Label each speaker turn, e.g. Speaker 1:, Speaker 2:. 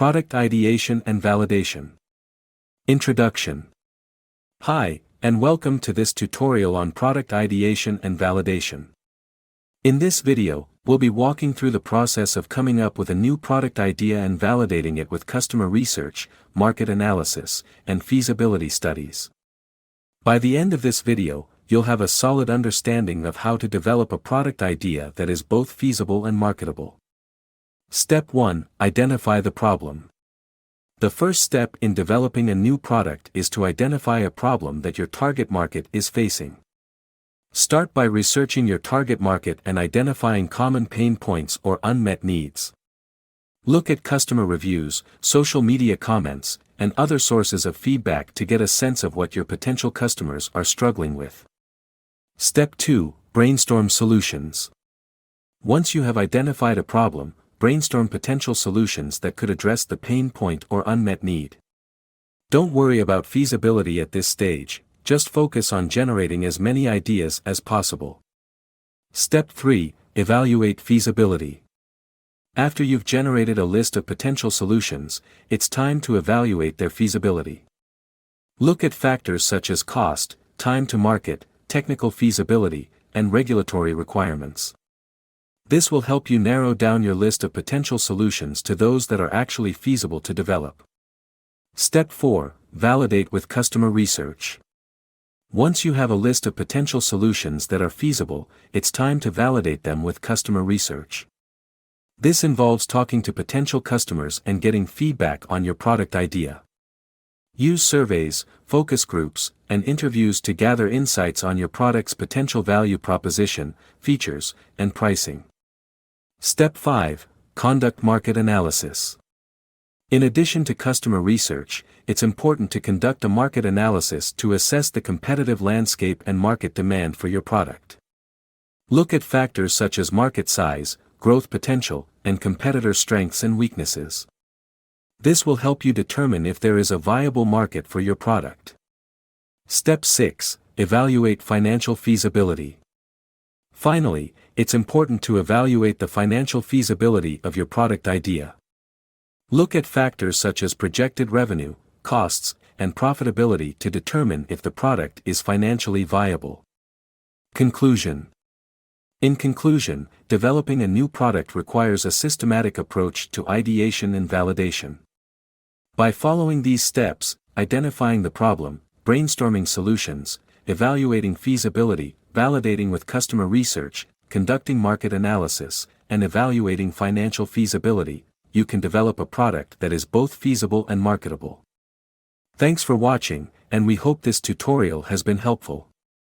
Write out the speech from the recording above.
Speaker 1: Product Ideation and Validation. Introduction. Hi, and welcome to this tutorial on product ideation and validation. In this video, we'll be walking through the process of coming up with a new product idea and validating it with customer research, market analysis, and feasibility studies. By the end of this video, you'll have a solid understanding of how to develop a product idea that is both feasible and marketable. Step 1. Identify the problem. The first step in developing a new product is to identify a problem that your target market is facing. Start by researching your target market and identifying common pain points or unmet needs. Look at customer reviews, social media comments, and other sources of feedback to get a sense of what your potential customers are struggling with. Step 2. Brainstorm solutions. Once you have identified a problem, brainstorm potential solutions that could address the pain point or unmet need. Don't worry about feasibility at this stage, just focus on generating as many ideas as possible. Step 3. Evaluate feasibility. After you've generated a list of potential solutions, it's time to evaluate their feasibility. Look at factors such as cost, time to market, technical feasibility, and regulatory requirements. This will help you narrow down your list of potential solutions to those that are actually feasible to develop. Step 4. Validate with customer research. Once you have a list of potential solutions that are feasible, it's time to validate them with customer research. This involves talking to potential customers and getting feedback on your product idea. Use surveys, focus groups, and interviews to gather insights on your product's potential value proposition, features, and pricing. Step 5. Conduct market analysis. In addition to customer research, it's important to conduct a market analysis to assess the competitive landscape and market demand for your product. Look at factors such as market size, growth potential, and competitor strengths and weaknesses. This will help you determine if there is a viable market for your product. Step 6. Evaluate financial feasibility. Finally, it's important to evaluate the financial feasibility of your product idea. Look at factors such as projected revenue, costs, and profitability to determine if the product is financially viable. Conclusion. In conclusion, developing a new product requires a systematic approach to ideation and validation. By following these steps, identifying the problem, brainstorming solutions, evaluating feasibility, validating with customer research, conducting market analysis, and evaluating financial feasibility, you can develop a product that is both feasible and marketable. Thanks for watching, and we hope this tutorial has been helpful.